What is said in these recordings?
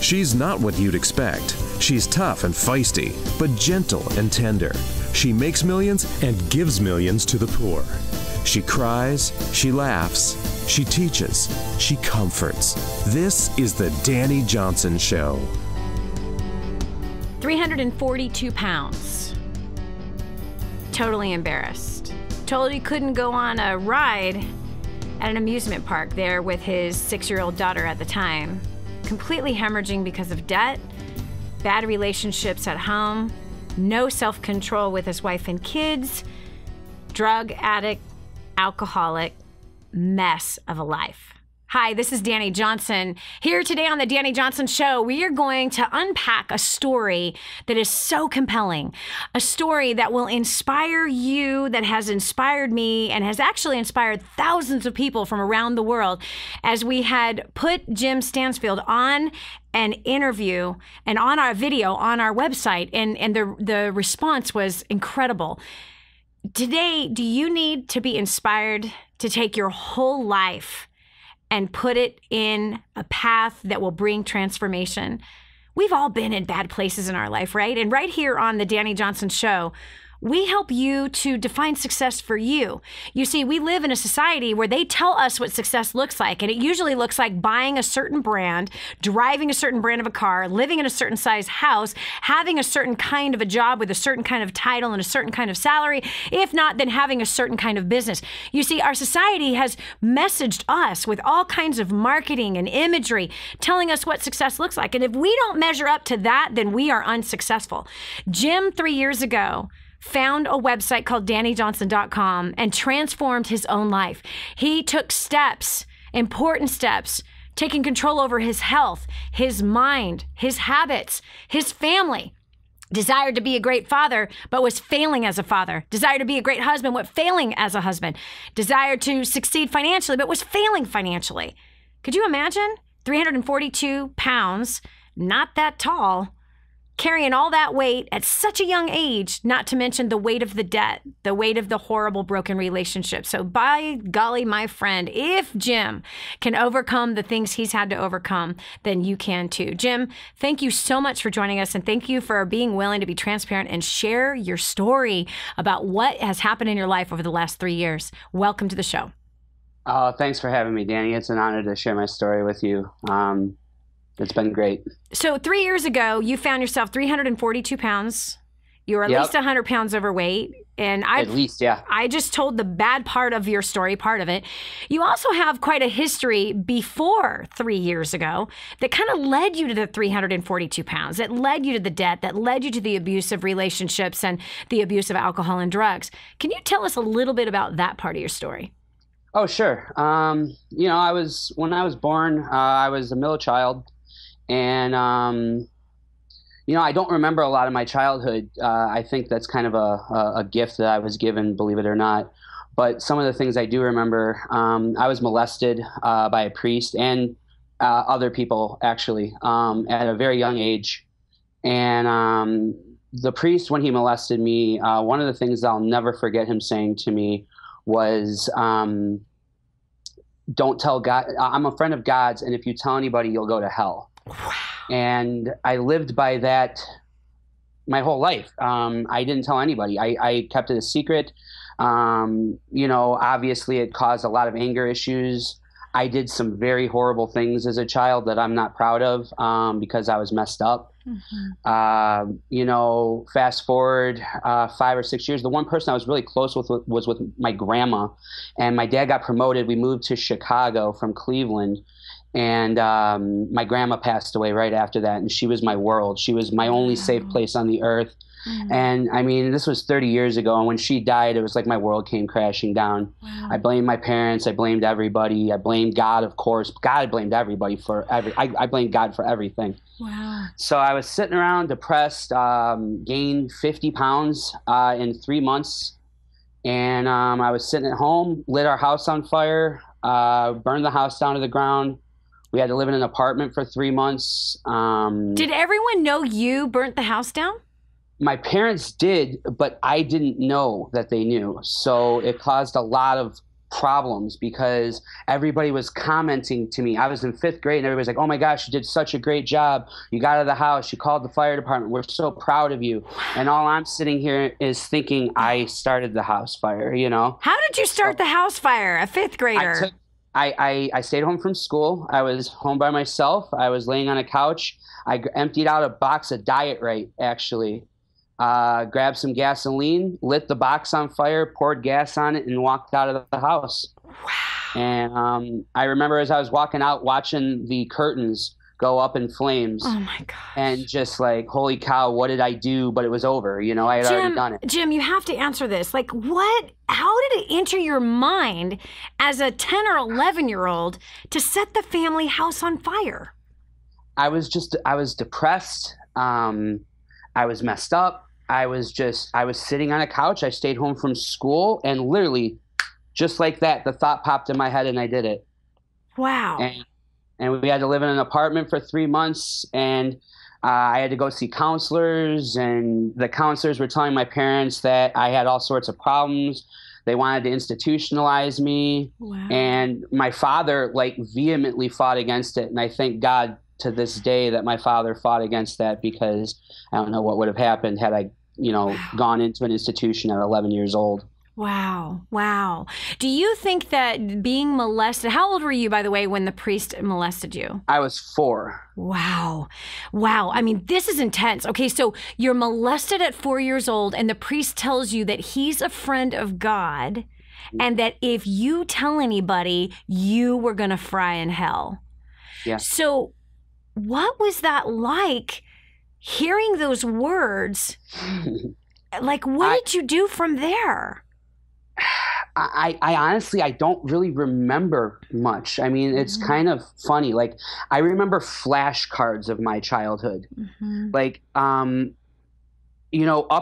She's not what you'd expect. She's tough and feisty, but gentle and tender. She makes millions and gives millions to the poor. She cries, she laughs, she teaches, she comforts. This is the Dani Johnson Show. 342 pounds. Totally embarrassed. Told he couldn't go on a ride at an amusement park there with his 6-year-old daughter at the time. Completely hemorrhaging because of debt, bad relationships at home, no self-control with his wife and kids, drug addict, alcoholic, mess of a life. Hi, this is Dani Johnson. Here today on the Dani Johnson Show, we are going to unpack a story that is so compelling, a story that will inspire you, that has inspired me, and has actually inspired thousands of people from around the world. As we had put Jim Stansfield on an interview and on our video on our website, and the response was incredible. Today, do you need to be inspired to take your whole life and put it in a path that will bring transformation? We've all been in bad places in our life, right? And right here on the Dani Johnson Show, we help you to define success for you. You see, we live in a society where they tell us what success looks like, and it usually looks like buying a certain brand, driving a certain brand of a car, living in a certain size house, having a certain kind of a job with a certain kind of title and a certain kind of salary. If not, then having a certain kind of business. You see, our society has messaged us with all kinds of marketing and imagery, telling us what success looks like. And if we don't measure up to that, then we are unsuccessful. Jim, 3 years ago, found a website called DaniJohnson.com and transformed his own life. He took steps, important steps, taking control over his health, his mind, his habits, his family. Desired to be a great father, but was failing as a father. Desired to be a great husband, but failing as a husband. Desired to succeed financially, but was failing financially. Could you imagine? 342 pounds, not that tall, carrying all that weight at such a young age, not to mention the weight of the debt, the weight of the horrible broken relationship. So by golly, my friend, if Jim can overcome the things he's had to overcome, then you can too. Jim, thank you so much for joining us, and thank you for being willing to be transparent and share your story about what has happened in your life over the last 3 years. Welcome to the show. Thanks for having me, Dani. It's an honor to share my story with you. It's been great. So 3 years ago, you found yourself 342 pounds. You were at least 100 pounds overweight. And at least, yeah. I just told the bad part of your story, part of it. You also have quite a history before 3 years ago that kind of led you to the 342 pounds, that led you to the debt, that led you to the abusive relationships and the abuse of alcohol and drugs. Can you tell us a little bit about that part of your story? Oh, sure. When I was born, I was a middle child. And, I don't remember a lot of my childhood. I think that's kind of a gift that I was given, believe it or not. But some of the things I do remember, I was molested by a priest and other people, actually, at a very young age. And the priest, when he molested me, one of the things I'll never forget him saying to me was, don't tell God. I'm a friend of God's, and if you tell anybody, you'll go to hell. Wow. And I lived by that my whole life. I didn't tell anybody. I kept it a secret. Obviously it caused a lot of anger issues. I did some very horrible things as a child that I'm not proud of because I was messed up. Mm-hmm. Fast forward 5 or 6 years, the one person I was really close with was with my grandma. And my dad got promoted. We moved to Chicago from Cleveland. And my grandma passed away right after that, and she was my world. She was my only safe place on the earth. Mm-hmm. And I mean, this was 30 years ago, and when she died, it was like my world came crashing down. Wow. I blamed my parents. I blamed everybody. I blamed God, of course. God, I blamed everybody for I blamed God for everything. Wow. So I was sitting around depressed, gained 50 pounds in 3 months. And I was sitting at home, lit our house on fire, burned the house down to the ground. We had to live in an apartment for 3 months. Did everyone know you burnt the house down? My parents did, but I didn't know that they knew. So it caused a lot of problems because everybody was commenting to me. I was in 5th grade and everybody's like, oh my gosh, you did such a great job. You got out of the house. You called the fire department. We're so proud of you. And all I'm sitting here is thinking I started the house fire, you know? How did you start the house fire? A 5th grader? I stayed home from school. I was home by myself. I was laying on a couch. I emptied out a box of Diet Right, actually. Grabbed some gasoline, lit the box on fire, poured gas on it, and walked out of the house. Wow. And I remember as I was walking out, watching the curtains go up in flames. Oh, my gosh. And just like, holy cow, what did I do? But it was over. You know, I had already done it. Jim, you have to answer this. Like, how did it enter your mind as a 10 or 11-year-old to set the family house on fire? I was depressed. I was messed up. I was sitting on a couch. I stayed home from school, and literally just like that, the thought popped in my head and I did it. Wow. And we had to live in an apartment for 3 months, and I had to go see counselors, and the counselors were telling my parents that I had all sorts of problems. They wanted to institutionalize me. Wow. And my father vehemently fought against it. And I thank God to this day that my father fought against that, because I don't know what would have happened had I, gone into an institution at 11 years old. Wow. Wow. Do you think that being molested, how old were you, by the way, when the priest molested you? I was 4. Wow. Wow. I mean, this is intense. Okay, so you're molested at 4 years old, and the priest tells you that he's a friend of God, and that if you tell anybody, you were going to fry in hell. Yeah. So what was that like, hearing those words? Like, what did you do from there? I honestly, I don't really remember much. I mean, it's kind of funny. Like, I remember flashcards of my childhood. Mm-hmm. Like, up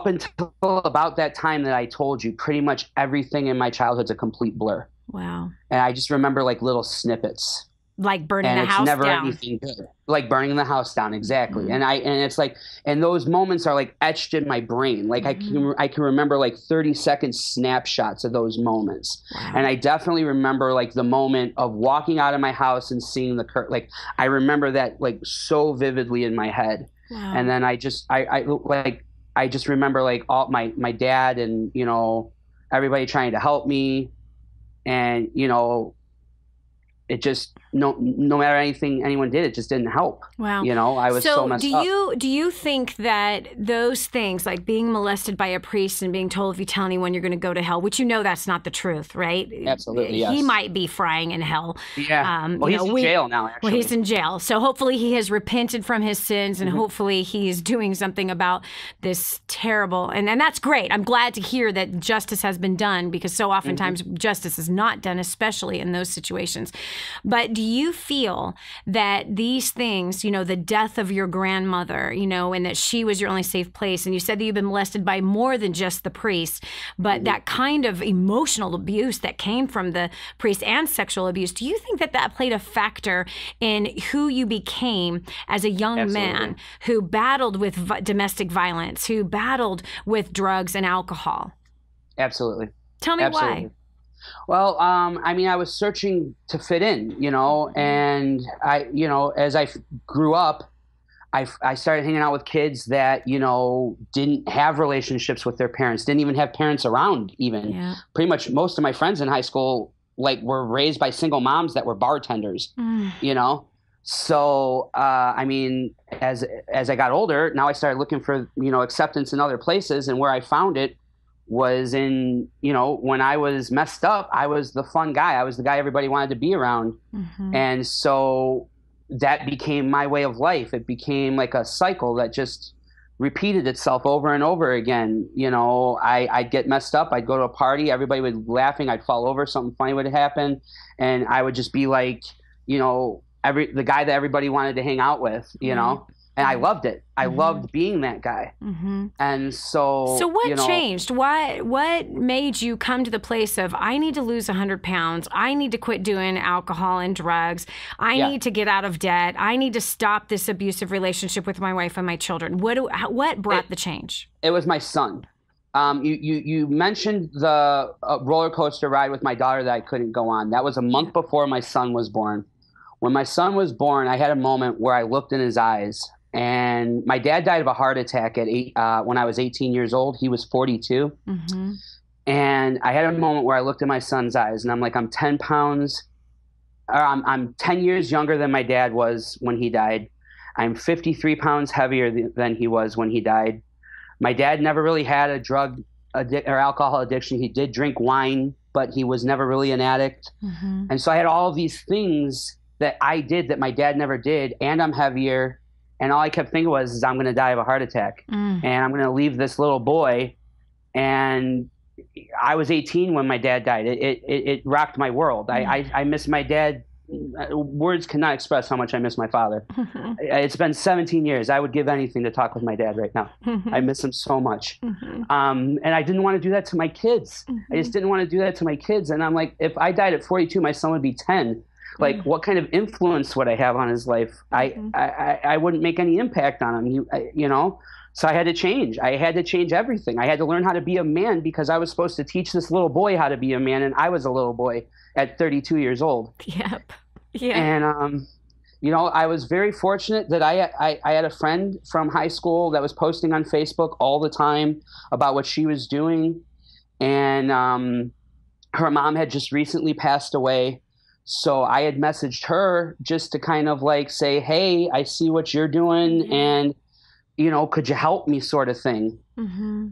until about that time that I told you, pretty much everything in my childhood's a complete blur. Wow. And I just remember like little snippets. Like burning the house down. And it's never anything good. Like burning the house down, exactly. Mm-hmm. And it's like, and those moments are like etched in my brain. Like I can remember like 30-second snapshots of those moments. Wow. And I definitely remember like the moment of walking out of my house and seeing the curtain. Like I remember that like so vividly in my head. Wow. And then I just remember like all my dad and everybody trying to help me, and it just no matter anything anyone did, it just didn't help. Wow. I was so messed up. Do you think that those things, like being molested by a priest and being told if you tell anyone you're going to go to hell, which that's not the truth, right? Absolutely, yes. He might be frying in hell. Yeah. He's in jail now, actually. Well, he's in jail. So hopefully he has repented from his sins, and hopefully he's doing something about this terrible, and that's great. I'm glad to hear that justice has been done, because so oftentimes justice is not done, especially in those situations. But do you feel that these things, the death of your grandmother, and that she was your only safe place, and you said that you've been molested by more than just the priest, but that kind of emotional abuse that came from the priest and sexual abuse, do you think that played a factor in who you became as a young man who battled with domestic violence, who battled with drugs and alcohol? Absolutely. Tell me why. Well, I was searching to fit in, and as I grew up, I started hanging out with kids that, didn't have relationships with their parents, didn't even have parents around even. Yeah. Pretty much most of my friends in high school, were raised by single moms that were bartenders, So, as I got older, now I started looking for, acceptance in other places, and where I found it was in, when I was messed up, I was the fun guy. I was the guy everybody wanted to be around. Mm-hmm. And so that became my way of life. It became like a cycle that just repeated itself over and over again. I'd get messed up. I'd go to a party. Everybody would be laughing. I'd fall over. Something funny would happen. And I would just be like, the guy that everybody wanted to hang out with, And I loved it. I loved being that guy. Mm-hmm. And so what changed? What made you come to the place of, I need to lose 100 pounds. I need to quit doing alcohol and drugs. I need to get out of debt. I need to stop this abusive relationship with my wife and my children. What brought the change? It was my son. You mentioned the roller coaster ride with my daughter that I couldn't go on. That was a month before my son was born. When my son was born, I had a moment where I looked in his eyes. And my dad died of a heart attack when I was 18 years old. He was 42. Mm-hmm. And I had a moment where I looked in my son's eyes, and I'm like, I'm 10 pounds. I'm 10 years younger than my dad was when he died. I'm 53 pounds heavier than he was when he died. My dad never really had a drug or alcohol addiction. He did drink wine, but he was never really an addict. Mm-hmm. And so I had all of these things that I did that my dad never did, and I'm heavier. And all I kept thinking was, I'm going to die of a heart attack. And I'm going to leave this little boy. And I was 18 when my dad died. It rocked my world. I miss my dad. Words cannot express how much I miss my father. It's been 17 years. I would give anything to talk with my dad right now. I miss him so much. And I didn't want to do that to my kids. I just didn't want to do that to my kids. And I'm like, if I died at 42, my son would be 10. Like, what kind of influence would I have on his life? I wouldn't make any impact on him, you know? So I had to change. I had to change everything. I had to learn how to be a man because I was supposed to teach this little boy how to be a man, and I was a little boy at 32 years old. Yep. Yeah. And, you know, I was very fortunate that I had a friend from high school that was posting on Facebook all the time about what she was doing. And her mom had just recently passed away. So I had messaged her just to kind of like say, hey, I see what you're doing, and, you know, could you help me, sort of thing. Mm-hmm.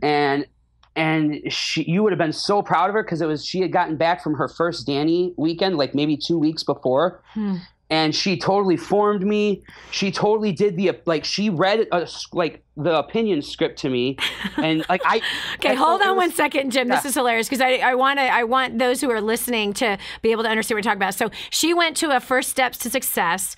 And you would have been so proud of her because she had gotten back from her first Dani weekend, like maybe 2 weeks before. And she totally formed me. She totally did she read the opinion script to me, and like Okay, hold on 1 second, Jim. Yeah. This is hilarious because I want those who are listening to be able to understand what we're talking about. So she went to a First Steps to Success,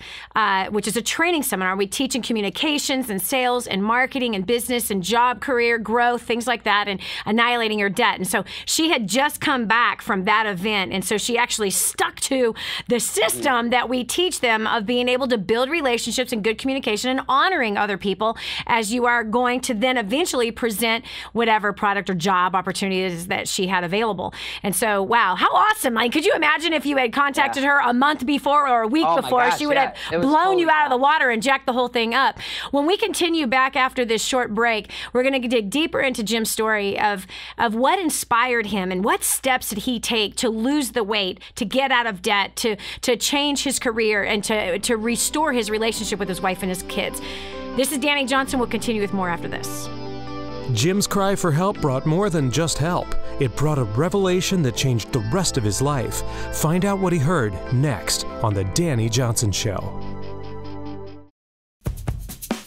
which is a training seminar. We teach in communications and sales and marketing and business and job, career growth, things like that, and annihilating your debt. And so she had just come back from that event, and so she actually stuck to the system that we teach them of being able to build relationships and good communication and honoring other people as you are going to then eventually present whatever product or job opportunities that she had available. And so, wow, how awesome. Like, could you imagine if you had contacted her a month before or a week before, she would have blown you out of the water and jacked the whole thing up. When we continue back after this short break, we're going to dig deeper into Jim's story of what inspired him and what steps did he take to lose the weight, to get out of debt, to change his career, and to restore his relationship with his wife and his kids. This is Dani Johnson. We'll continue with more after this. Jim's cry for help brought more than just help. It brought a revelation that changed the rest of his life. Find out what he heard next on The Dani Johnson Show.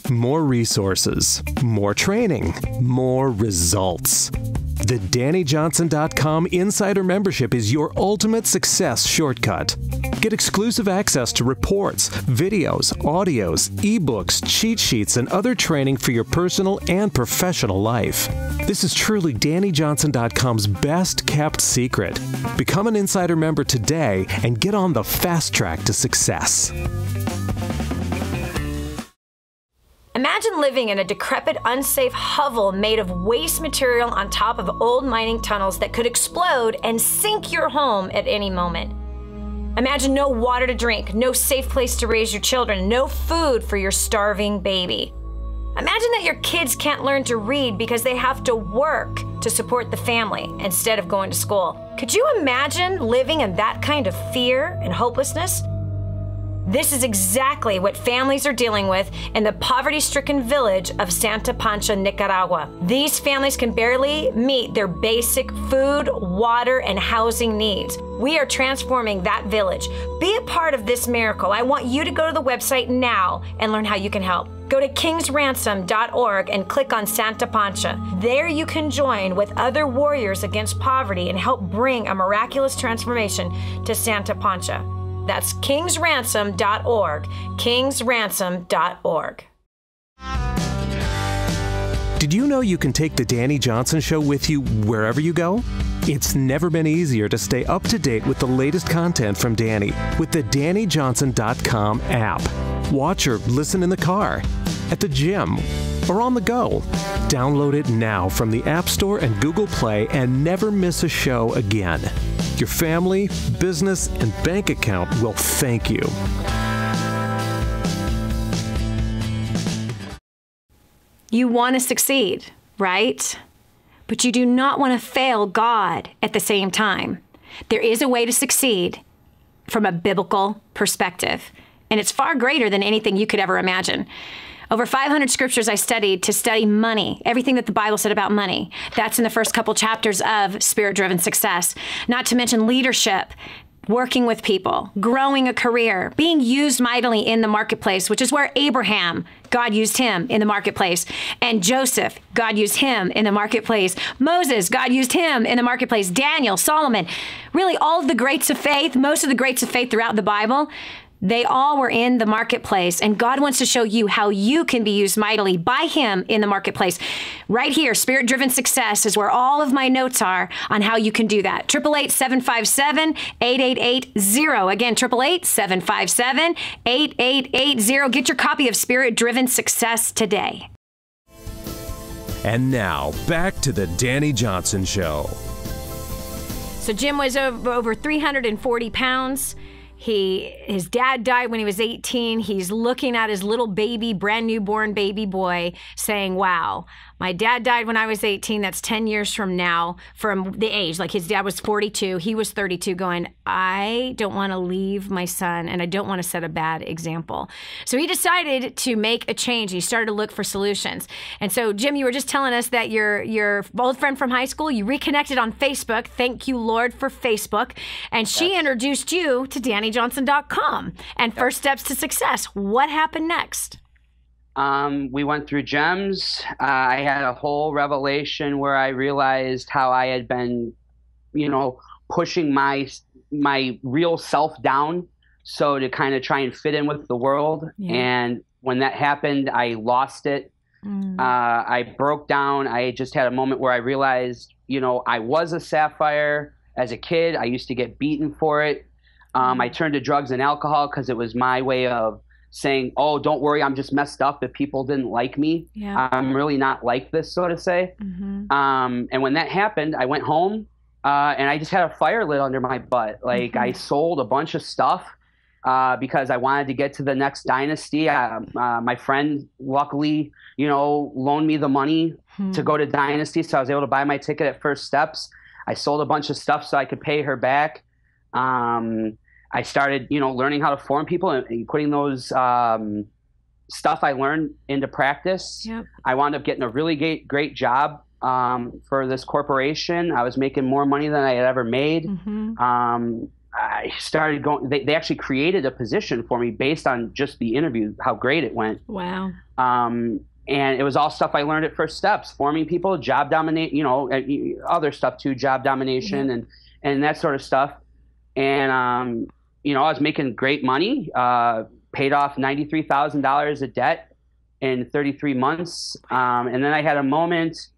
More resources, more training, more results. The DaniJohnson.com Insider Membership is your ultimate success shortcut. Get exclusive access to reports, videos, audios, ebooks, cheat sheets, and other training for your personal and professional life. This is truly DaniJohnson.com's best kept secret. Become an Insider member today and get on the fast track to success. Imagine living in a decrepit, unsafe hovel made of waste material on top of old mining tunnels that could explode and sink your home at any moment. Imagine no water to drink, no safe place to raise your children, no food for your starving baby. Imagine that your kids can't learn to read because they have to work to support the family instead of going to school. Could you imagine living in that kind of fear and hopelessness? This is exactly what families are dealing with in the poverty-stricken village of Santa Pancha, Nicaragua. These families can barely meet their basic food, water, and housing needs. We are transforming that village. Be a part of this miracle. I want you to go to the website now and learn how you can help. Go to kingsransom.org and click on Santa Pancha. There you can join with other warriors against poverty and help bring a miraculous transformation to Santa Pancha. That's kingsransom.org, kingsransom.org. Did you know you can take The Dani Johnson Show with you wherever you go? It's never been easier to stay up to date with the latest content from Dani with the DaniJohnson.com app. Watch or listen in the car, at the gym, or on the go. Download it now from the App Store and Google Play and never miss a show again. Your family, business, and bank account will thank you. You want to succeed, right? But you do not want to fail God at the same time. There is a way to succeed from a biblical perspective, and it's far greater than anything you could ever imagine. Over 500 scriptures I studied to study money, everything that the Bible said about money. That's in the first couple chapters of Spirit-Driven Success. Not to mention leadership, working with people, growing a career, being used mightily in the marketplace, which is where Abraham, God used him in the marketplace. And Joseph, God used him in the marketplace. Moses, God used him in the marketplace. Daniel, Solomon, really all of the greats of faith, most of the greats of faith throughout the Bible, they all were in the marketplace, and God wants to show you how you can be used mightily by him in the marketplace. Right here, Spirit-Driven Success is where all of my notes are on how you can do that. 888-757-8880. Again, 888-757-8880. Get your copy of Spirit-Driven Success today. And now, back to the Dani Johnson Show. So Jim was over 340 pounds. His dad died when he was 18. He's looking at his little baby, brand new born baby boy, saying, wow, my dad died when I was 18. That's 10 years from now, from the age. Like his dad was 42. He was 32, going, I don't want to leave my son, and I don't want to set a bad example. So he decided to make a change. He started to look for solutions. And so, Jim, you were just telling us that your old friend from high school, you reconnected on Facebook. Thank you, Lord, for Facebook. And she introduced you to DaniJohnson.com and First Steps to Success. What happened next? We went through gems. I had a whole revelation where I realized how I had been, pushing my real self down, so to kind of try and fit in with the world. Yeah. And when that happened, I lost it. I broke down. I just had a moment where I realized, I was a sapphire as a kid. I used to get beaten for it. I turned to drugs and alcohol because it was my way of saying, oh, don't worry, I'm just messed up if people didn't like me. Yeah. I'm really not like this, so to say. And when that happened, I went home and I just had a fire lit under my butt. Like I sold a bunch of stuff because I wanted to get to the next dynasty. My friend luckily, loaned me the money to go to Dynasty, so I was able to buy my ticket at First Steps. I sold a bunch of stuff so I could pay her back. I started, learning how to form people and putting those stuff I learned into practice. Yep. I wound up getting a really great job for this corporation. I was making more money than I had ever made. I started going. They actually created a position for me based on just the interview, how great it went. Wow. And it was all stuff I learned at First Steps, forming people, job dominate, other stuff too, job domination and that sort of stuff. And I was making great money, paid off $93,000 of debt in 33 months. And then I had a moment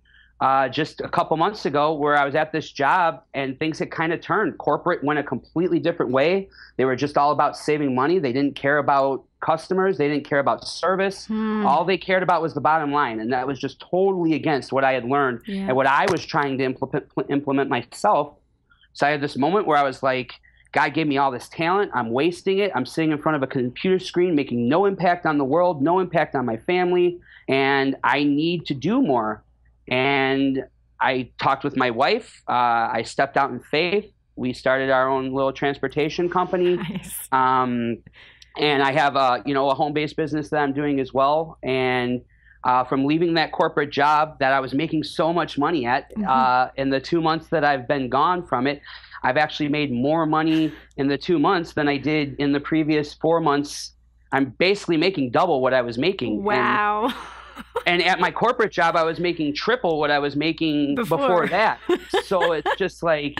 just a couple months ago where I was at this job and things had kind of turned. Corporate went a completely different way. They were just all about saving money. They didn't care about customers. They didn't care about service. All they cared about was the bottom line. And that was just totally against what I had learned and what I was trying to implement myself. So I had this moment where I was like, God gave me all this talent. I'm wasting it. I'm sitting in front of a computer screen, making no impact on the world, no impact on my family, and I need to do more. And I talked with my wife. I stepped out in faith. We started our own little transportation company. Nice. And I have a home-based business that I'm doing as well. And from leaving that corporate job that I was making so much money at, in the 2 months that I've been gone from it, I've actually made more money in the 2 months than I did in the previous 4 months. I'm basically making double what I was making. Wow. And at my corporate job, I was making triple what I was making before that. So it's just like,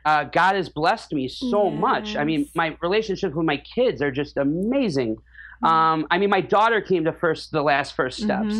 God has blessed me so much. I mean, my relationships with my kids are just amazing. My daughter came to the last First Steps.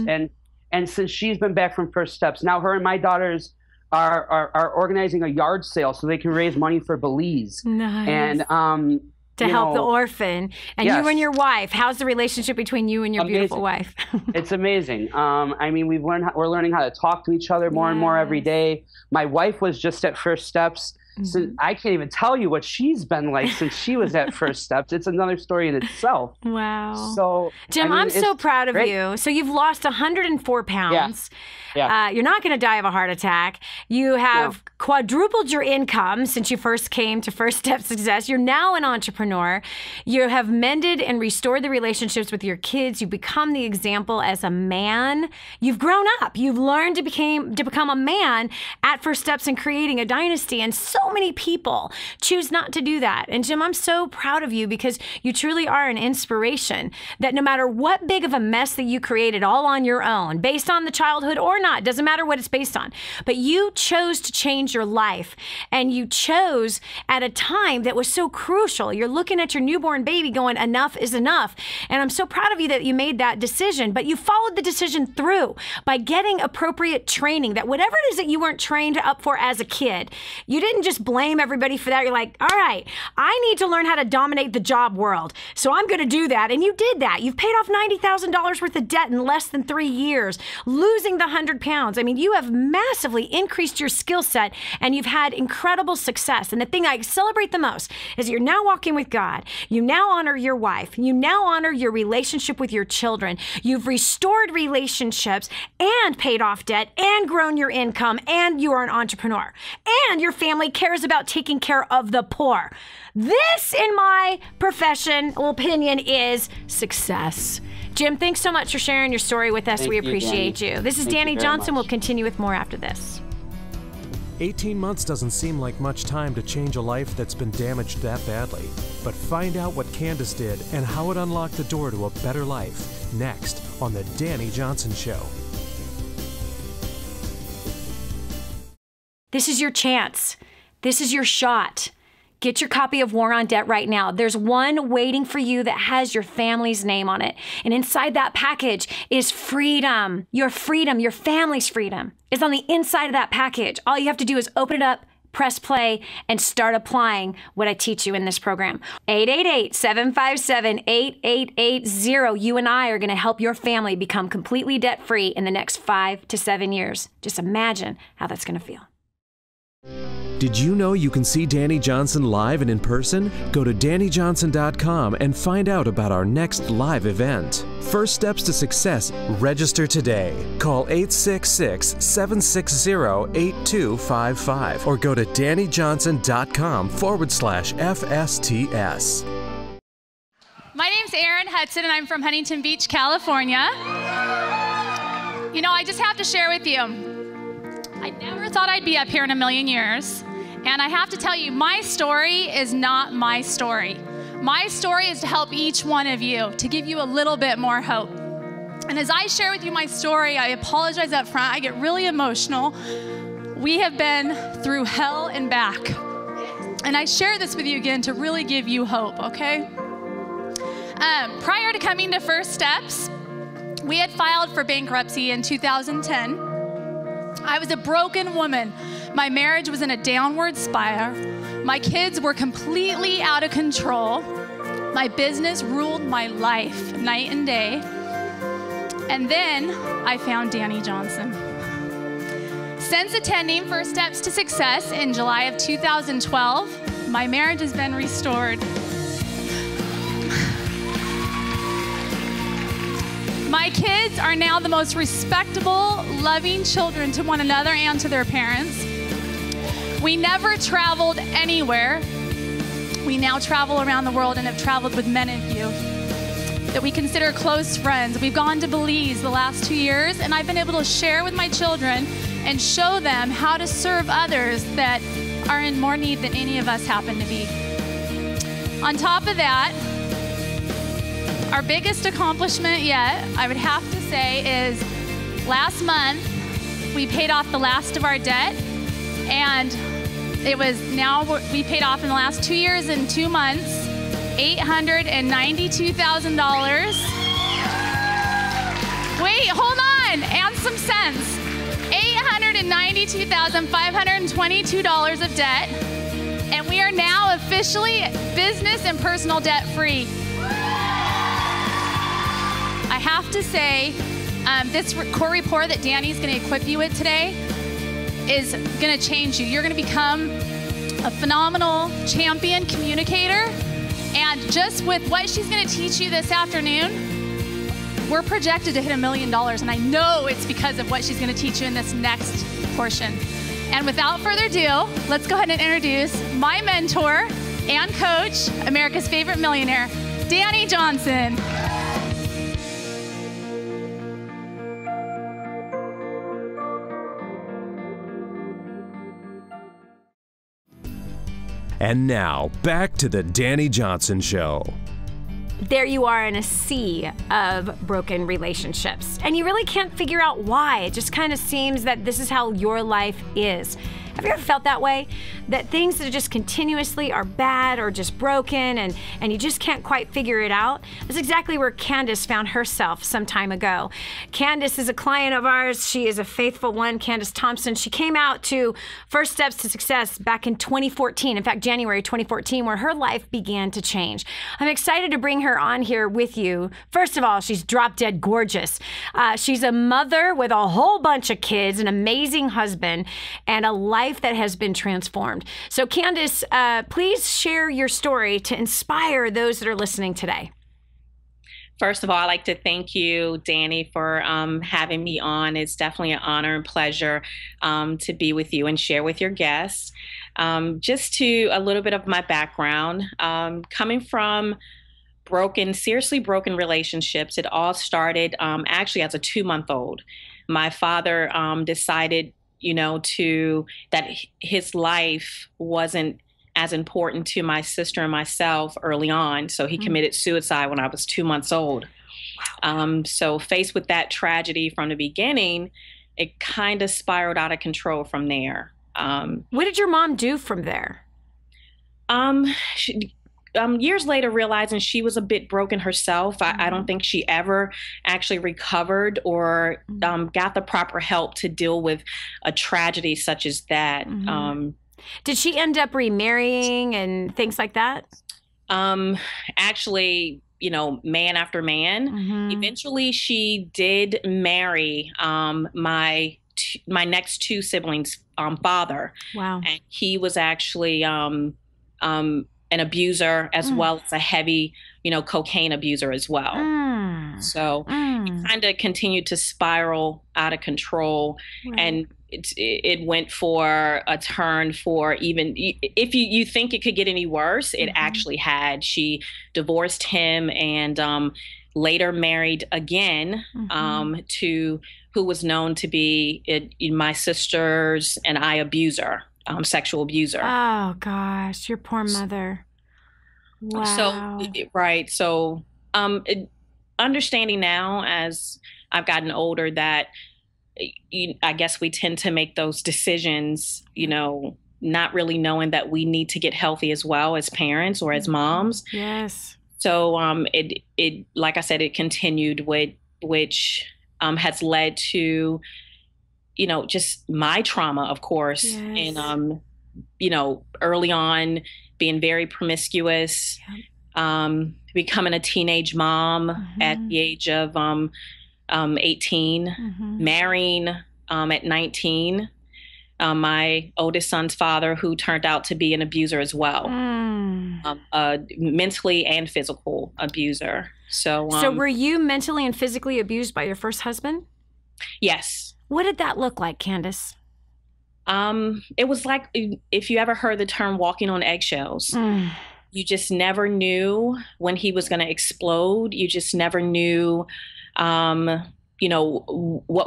And since she's been back from First Steps, now her and my daughters are organizing a yard sale so they can raise money for Belize. Nice. And to help the orphan. And yes. you and your wife, how's the relationship between you and your beautiful wife? It's amazing. I mean, we're learning how to talk to each other more and more every day. My wife was just at First Steps. So I can't even tell you what she's been like since she was at First Steps. It's another story in itself. Wow. So, Jim, I'm so proud of you. So you've lost 104 pounds. Yeah. You're not going to die of a heart attack. You have quadrupled your income since you first came to First Step Success. You're now an entrepreneur. You have mended and restored the relationships with your kids. You've become the example as a man. You've grown up. You've learned to become a man at First Steps and creating a dynasty. And so many people choose not to do that. And Jim, I'm so proud of you because you truly are an inspiration that no matter what big of a mess that you created all on your own, based on the childhood or not, doesn't matter what it's based on, but you chose to change your life, and you chose at a time that was so crucial. You're looking at your newborn baby going, enough is enough. And I'm so proud of you that you made that decision, but you followed the decision through by getting appropriate training, that whatever it is that you weren't trained up for as a kid, you didn't just blame everybody for that. You're like, all right, I need to learn how to dominate the job world, so I'm going to do that. And you did that. You've paid off $90,000 worth of debt in less than 3 years, losing the 100 pounds. I mean, you have massively increased your skill set and you've had incredible success. And the thing I celebrate the most is you're now walking with God. You now honor your wife. You now honor your relationship with your children. You've restored relationships and paid off debt and grown your income, and you are an entrepreneur. And your family cares about taking care of the poor. This, in my professional opinion, is success. Jim, thanks so much for sharing your story with us. We appreciate you. This is Dani Johnson. We'll continue with more after this. 18 months doesn't seem like much time to change a life that's been damaged that badly. But find out what Candace did and how it unlocked the door to a better life next on The Dani Johnson Show. This is your chance. This is your shot. Get your copy of War on Debt right now. There's one waiting for you that has your family's name on it. And inside that package is freedom. Your family's freedom is on the inside of that package. All you have to do is open it up, press play, and start applying what I teach you in this program. 888-757-8880. You and I are going to help your family become completely debt-free in the next 5 to 7 years. Just imagine how that's going to feel. Did you know you can see Dani Johnson live and in person? Go to DaniJohnson.com and find out about our next live event. First Steps to Success. Register today. Call 866-760-8255 or go to DaniJohnson.com/FSTS. My name's Erin Hudson and I'm from Huntington Beach, California. You know, I just have to share with you, I never thought I'd be up here in a million years. And I have to tell you, my story is not my story. My story is to help each one of you, to give you a little bit more hope. And as I share with you my story, I apologize up front. I get really emotional. We have been through hell and back. And I share this with you again to really give you hope, okay? Prior to coming to First Steps, we had filed for bankruptcy in 2010. I was a broken woman. My marriage was in a downward spiral. My kids were completely out of control. My business ruled my life night and day. And then I found Dani Johnson. Since attending First Steps to Success in July of 2012, my marriage has been restored. My kids are now the most respectable, loving children to one another and to their parents. We never traveled anywhere. We now travel around the world and have traveled with many of you that we consider close friends. We've gone to Belize the last 2 years, and I've been able to share with my children and show them how to serve others that are in more need than any of us happen to be. On top of that, our biggest accomplishment yet, I would have to say, is last month we paid off the last of our debt, and we paid off in the last 2 years and 2 months, $892,000. Wait, hold on, and some cents. $892,522 of debt. And we are now officially business and personal debt free. I have to say, this core report that Dani's going to equip you with today is going to change you. You're going to become a phenomenal champion communicator. And just with what she's going to teach you this afternoon, we're projected to hit $1 million. And I know it's because of what she's going to teach you in this next portion. And without further ado, let's go ahead and introduce my mentor and coach, America's favorite millionaire, Dani Johnson. And now, back to the Dani Johnson Show. There you are in a sea of broken relationships, and you really can't figure out why. It just kind of seems that this is how your life is. Have you ever felt that way? That things that just continuously are bad or just broken and you just can't quite figure it out? That's exactly where Candice found herself some time ago. Candice is a client of ours. She is a faithful one, Candice Thompson. She came out to First Steps to Success back in 2014, in fact, January 2014, where her life began to change. I'm excited to bring her on here with you. First of all, she's drop dead gorgeous. She's a mother with a whole bunch of kids, an amazing husband, and a life that has been transformed. So Candice, please share your story to inspire those that are listening today. First of all, I'd like to thank you, Dani, for having me on. It's definitely an honor and pleasure to be with you and share with your guests. Just to a little bit of my background, coming from seriously broken relationships. It all started actually as a 2-month-old. My father decided that his life wasn't as important to my sister and myself early on. So he committed suicide when I was 2 months old. So faced with that tragedy from the beginning, it kind of spiraled out of control from there. What did your mom do from there? Years later, realizing she was a bit broken herself, I don't think she ever actually recovered or got the proper help to deal with a tragedy such as that. Did she end up remarrying and things like that? Actually, man after man. Eventually, she did marry my next 2 siblings' father. Wow. And he was actually an abuser as well as a heavy, cocaine abuser as well. So it kind of continued to spiral out of control. Right. And it went for a turn for even, if you think it could get any worse, it actually had. She divorced him and later married again to who was known to be my sister's and I abuser. Sexual abuser. Oh gosh, your poor mother. Wow. So, understanding now as I've gotten older that I guess we tend to make those decisions, not really knowing that we need to get healthy as well as parents or as moms. Yes. So, it like I said, it continued which has led to just my trauma, of course, yes. And, early on being very promiscuous, becoming a teenage mom at the age of 18, marrying at 19, my oldest son's father, who turned out to be an abuser as well, mentally and physical abuser. So were you mentally and physically abused by your first husband? Yes. What did that look like, Candice? It was like, if you ever heard the term walking on eggshells, you just never knew when he was going to explode. You just never knew, what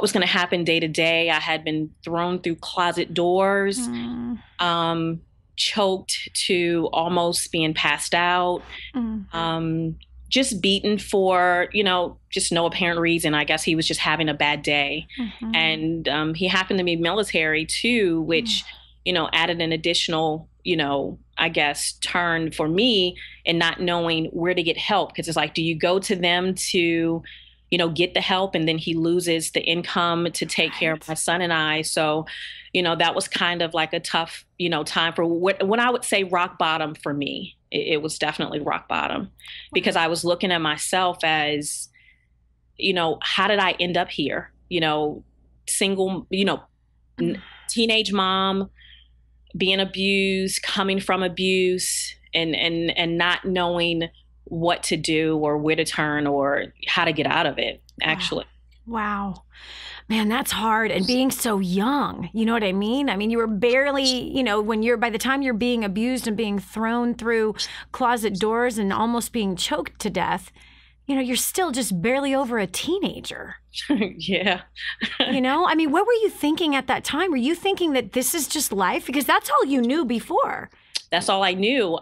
was going to happen day to day. I had been thrown through closet doors, choked to almost being passed out, just beaten for, just no apparent reason. I guess he was just having a bad day. And he happened to be military too, which, added an additional, I guess, turn for me in not knowing where to get help. Because it's like, do you go to them to, get the help, and then he loses the income to take care of my son and I. So, that was kind of like a tough, time for when I would say rock bottom for me. It was definitely rock bottom, because I was looking at myself as, how did I end up here? Single, teenage mom, being abused, coming from abuse, and not knowing what to do or where to turn or how to get out of it, actually. Wow. Man, that's hard. And being so young, you know what I mean? I mean, you were barely, by the time you're being abused and being thrown through closet doors and almost being choked to death, you're still just barely over a teenager. Yeah. I mean, what were you thinking at that time? Were you thinking that this is just life? Because that's all you knew before. That's all I knew.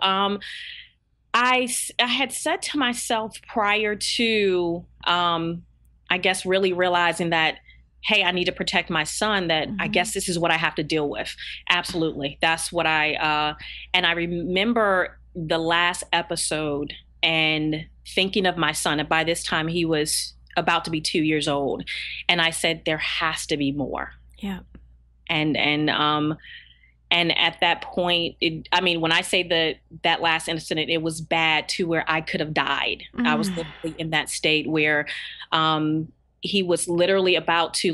I had said to myself prior to, I guess, really realizing that, hey, I need to protect my son, that I guess this is what I have to deal with. Absolutely. That's what and I remember the last episode and thinking of my son. And by this time he was about to be 2 years old. And I said, there has to be more. Yeah. And at that point, when I say that last incident, it was bad to where I could have died. I was literally in that state where he was literally about to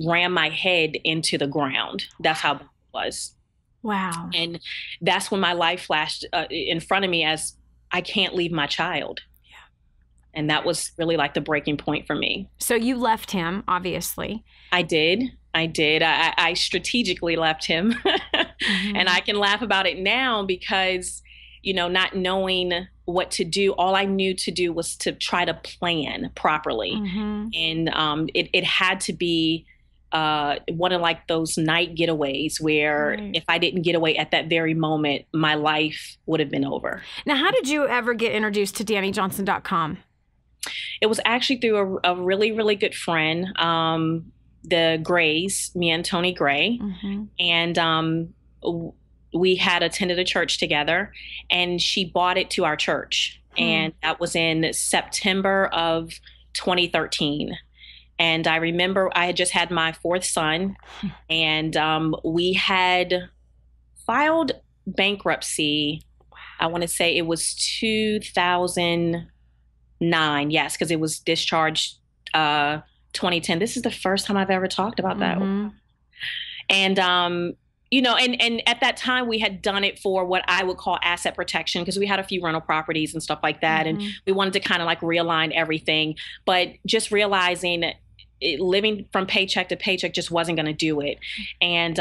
ram my head into the ground. That's how bad it was. Wow. And that's when my life flashed in front of me as I can't leave my child. Yeah. And that was really the breaking point for me. So you left him, obviously. I did. I strategically left him. And I can laugh about it now because, not knowing what to do, all I knew to do was to try to plan properly. And it had to be one of those night getaways where if I didn't get away at that very moment, my life would have been over. Now, how did you ever get introduced to DaniJohnson.com? It was actually through a really, really good friend, the Grays, me and Tony Gray. And we had attended a church together, and she bought it to our church. And that was in September of 2013. And I remember I had just had my fourth son, and we had filed bankruptcy. I want to say it was 2009. Yes, because it was discharged 2010. This is the first time I've ever talked about that. And, and at that time we had done it for what I would call asset protection, because we had a few rental properties and stuff like that. And we wanted to kind of realign everything, but just realizing living from paycheck to paycheck just wasn't going to do it. And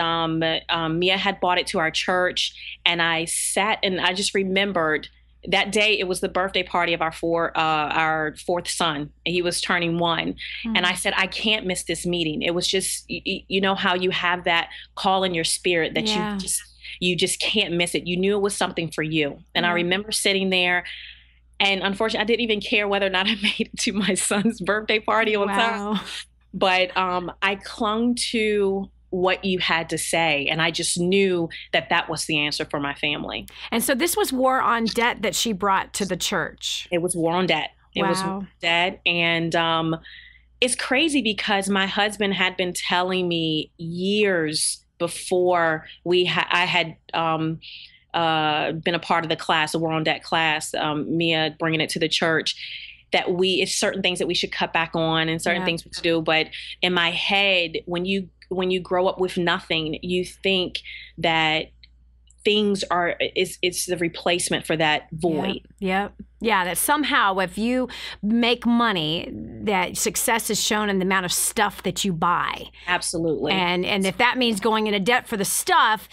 Mia had bought it to our church, and I sat and I just remembered that day. It was the birthday party of our fourth son. He was turning 1. And I said, I can't miss this meeting. It was just, you know how you have that call in your spirit that you just can't miss it. You knew it was something for you. And I remember sitting there, and unfortunately, I didn't even care whether or not I made it to my son's birthday party on time. But I clung to what you had to say. And I just knew that was the answer for my family. And so this was War on Debt that she brought to the church. It was War on Debt. It was War on Debt. And it's crazy because my husband had been telling me years before I had been a part of the class, the War on Debt class, Mia bringing it to the church, that it's certain things that we should cut back on and certain things to do. But in my head, when you grow up with nothing, you think that things it's the replacement for that void. Yeah, that somehow if you make money, that success is shown in the amount of stuff that you buy. Absolutely. And if that means going into debt for the stuff,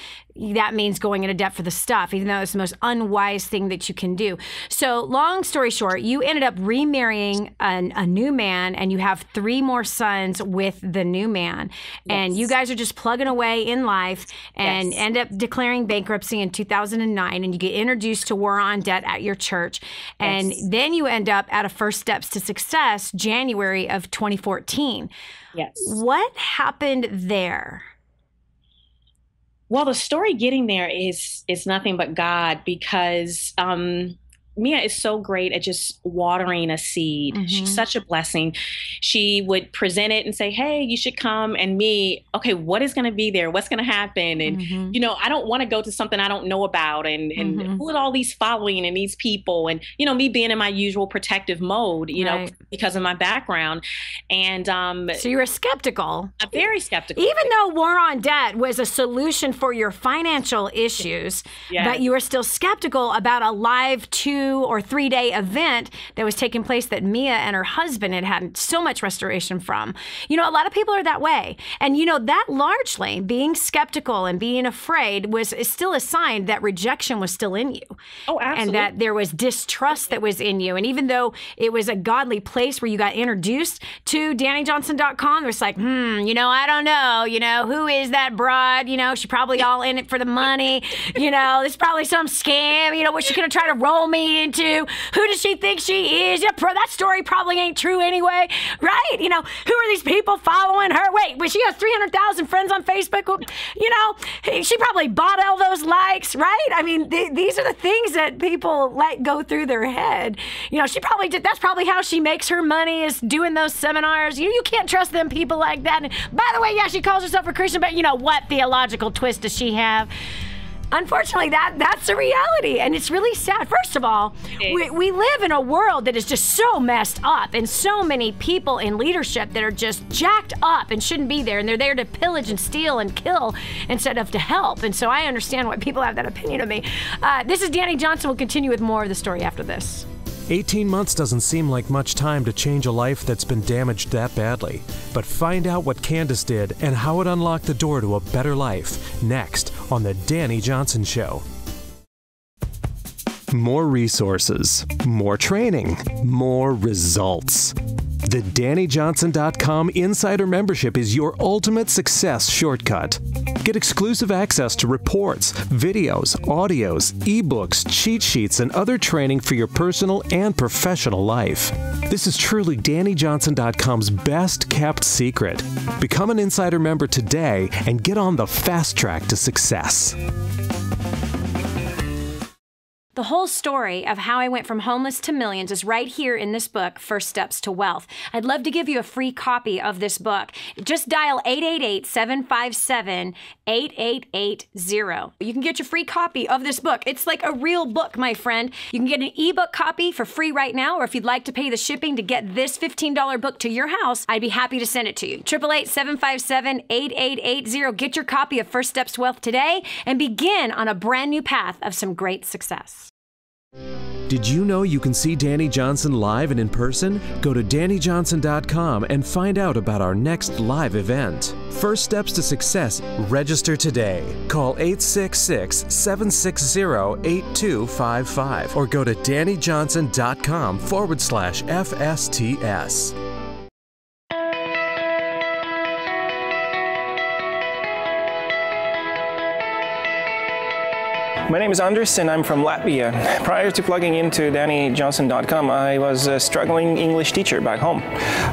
that means going into debt for the stuff, even though it's the most unwise thing that you can do. So long story short, you ended up remarrying a new man, and you have 3 more sons with the new man. And you guys are just plugging away in life and end up declaring bankruptcy in 2009, and you get introduced to War on Debt at your church. And then you end up at a First Steps to Success, January of 2014. Yes. What happened there? Well, the story getting there is nothing but God, because Mia is so great at just watering a seed. She's such a blessing. She would present it and say, hey, you should come. And me, okay, what is going to be there? What's going to happen? And, you know, I don't want to go to something I don't know about. And who are all these following and these people? And, you know, me being in my usual protective mode, you know, because of my background. And so you were skeptical. I'm very skeptical. Even though War on Debt was a solution for your financial issues, but you were still skeptical about a live 2 or 3 day event that was taking place that Mia and her husband had so much restoration from. You know, a lot of people are that way. And, you know, that largely being skeptical and being afraid is still a sign that rejection was still in you. Oh, absolutely. And that there was distrust that was in you. And even though it was a godly place where you got introduced to DaniJohnson.com, it was like, you know, I don't know, you know, who is that broad? You know, she probably all in it for the money. You know, there's probably some scam. You know, what's she going to try to roll me into? Who does she think she is? Yeah, that story probably ain't true anyway, right? You know, who are these people following her? Wait, she has 300,000 friends on Facebook. You know, she probably bought all those likes, right? I mean, these are the things that people let go through their head. You know, she probably did. That's probably how she makes her money, is doing those seminars. You can't trust them people like that. And by the way, yeah, she calls herself a Christian, but you know, what theological twist does she have? Unfortunately, that's the reality, and it's really sad. First of all, we live in a world that is just so messed up, and so many people in leadership that are just jacked up and shouldn't be there, and they're there to pillage and steal and kill instead of to help. And so I understand why people have that opinion of me. This is Dani Johnson. We'll continue with more of the story after this. 18 months doesn't seem like much time to change a life that's been damaged that badly. But find out what Candace did and how it unlocked the door to a better life next on The Dani Johnson Show. More resources, more training, more results. The DaniJohnson.com Insider Membership is your ultimate success shortcut. Get exclusive access to reports, videos, audios, ebooks, cheat sheets, and other training for your personal and professional life. This is truly DaniJohnson.com's best kept secret. Become an Insider member today and get on the fast track to success. The whole story of how I went from homeless to millions is right here in this book, First Steps to Wealth. I'd love to give you a free copy of this book. Just dial 888-757-8880. You can get your free copy of this book. It's like a real book, my friend. You can get an ebook copy for free right now, or if you'd like to pay the shipping to get this $15 book to your house, I'd be happy to send it to you. 888-757-8880. Get your copy of First Steps to Wealth today and begin on a brand new path of some great success. Did you know you can see Dani Johnson live and in person? Go to DaniJohnson.com and find out about our next live event. First Steps to Success. Register today. Call 866-760-8255 or go to DaniJohnson.com/FSTS. My name is Andris and I'm from Latvia. Prior to plugging into DaniJohnson.com, I was a struggling English teacher back home.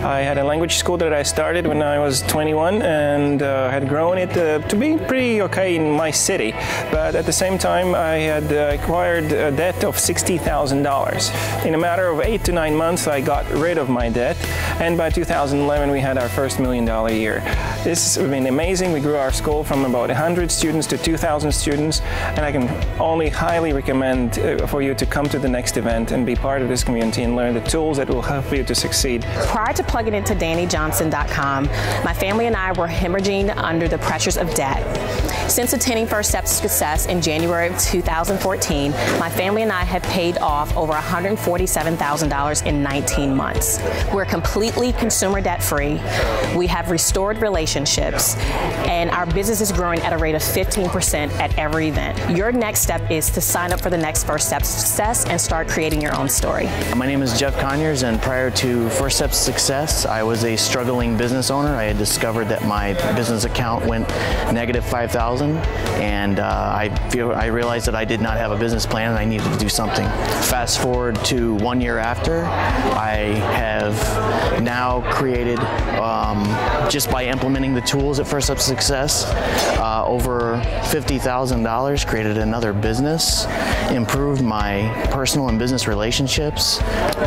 I had a language school that I started when I was 21 and had grown it to be pretty okay in my city. But at the same time, I had acquired a debt of $60,000. In a matter of 8 to 9 months, I got rid of my debt. And by 2011, we had our first $1 million year. This has been amazing. We grew our school from about 100 students to 2,000 students. And I can only highly recommend for you to come to the next event and be part of this community and learn the tools that will help you to succeed. Prior to plugging into DaniJohnson.com, my family and I were hemorrhaging under the pressures of debt. Since attending First Steps to Success in January of 2014, my family and I have paid off over $147,000 in 19 months. We're completely consumer debt free. We have restored relationships, and our business is growing at a rate of 15% at every event. Your next step is to sign up for the next First Steps to Success and start creating your own story. My name is Jeff Conyers, and prior to First Steps to Success, I was a struggling business owner. I had discovered that my business account went negative $5,000, and I realized that I did not have a business plan and I needed to do something. Fast forward to 1 year after, I have now created just by implementing the tools at First Steps to Success, over $50,000, created another business, improved my personal and business relationships.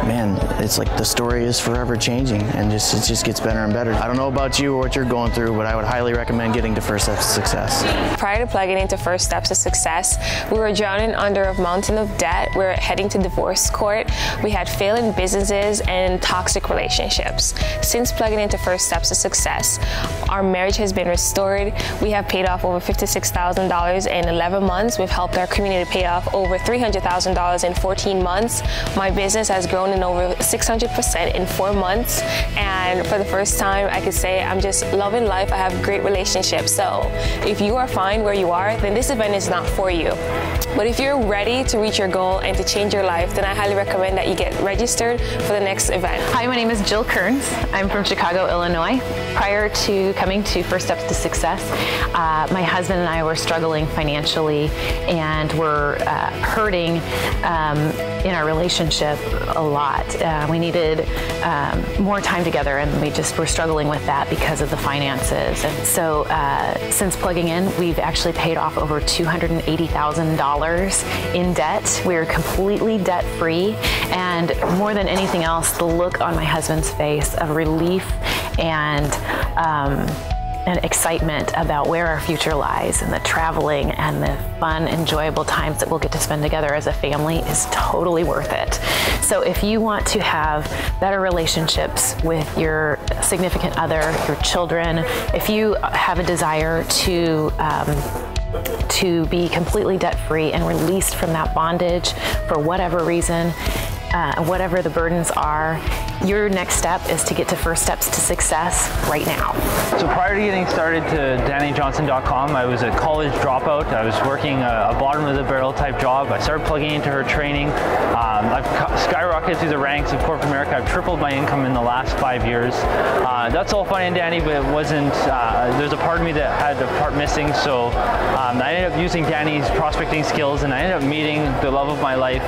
Man, it's like the story is forever changing, and it just gets better and better. I don't know about you or what you're going through, but I would highly recommend getting to First Steps to Success. Prior to plugging into First Steps to Success, we were drowning under a mountain of debt. We were heading to divorce court. We had failing businesses and toxic relationships. Since plugging into First Steps to Success, our marriage has been restored. We have paid off over $56,000 in 11 months. We've helped our community pay off over $300,000 in 14 months. My business has grown in over 600% in 4 months. And for the first time, I could say I'm just loving life. I have great relationships. So if you are fine where you are, then this event is not for you. But if you're ready to reach your goal and to change your life, then I highly recommend that you get registered for the next event. Hi, my name is Jill Kearns. I'm from Chicago, Illinois. Prior to coming to First Steps to Success, my husband and I were struggling financially and were hurting in our relationship a lot. We needed more time together, and we just were struggling with that because of the finances. And so since plugging in, we've actually paid off over $280,000 in debt. We are completely debt-free, and more than anything else, the look on my husband's face of relief and excitement about where our future lies, and the traveling and the fun, enjoyable times that we'll get to spend together as a family is totally worth it. So if you want to have better relationships with your significant other, your children, if you have a desire to be completely debt-free and released from that bondage for whatever reason, whatever the burdens are, your next step is to get to First Steps to Success right now. So prior to getting started to DaniJohnson.com, I was a college dropout. I was working a bottom-of-the-barrel type job. I started plugging into her training. I've skyrocketed through the ranks of corporate America. I've tripled my income in the last 5 years. That's all fine and dandy, but it wasn't, there's a part of me that had a part missing, so I ended up using Dani's prospecting skills, and I ended up meeting the love of my life.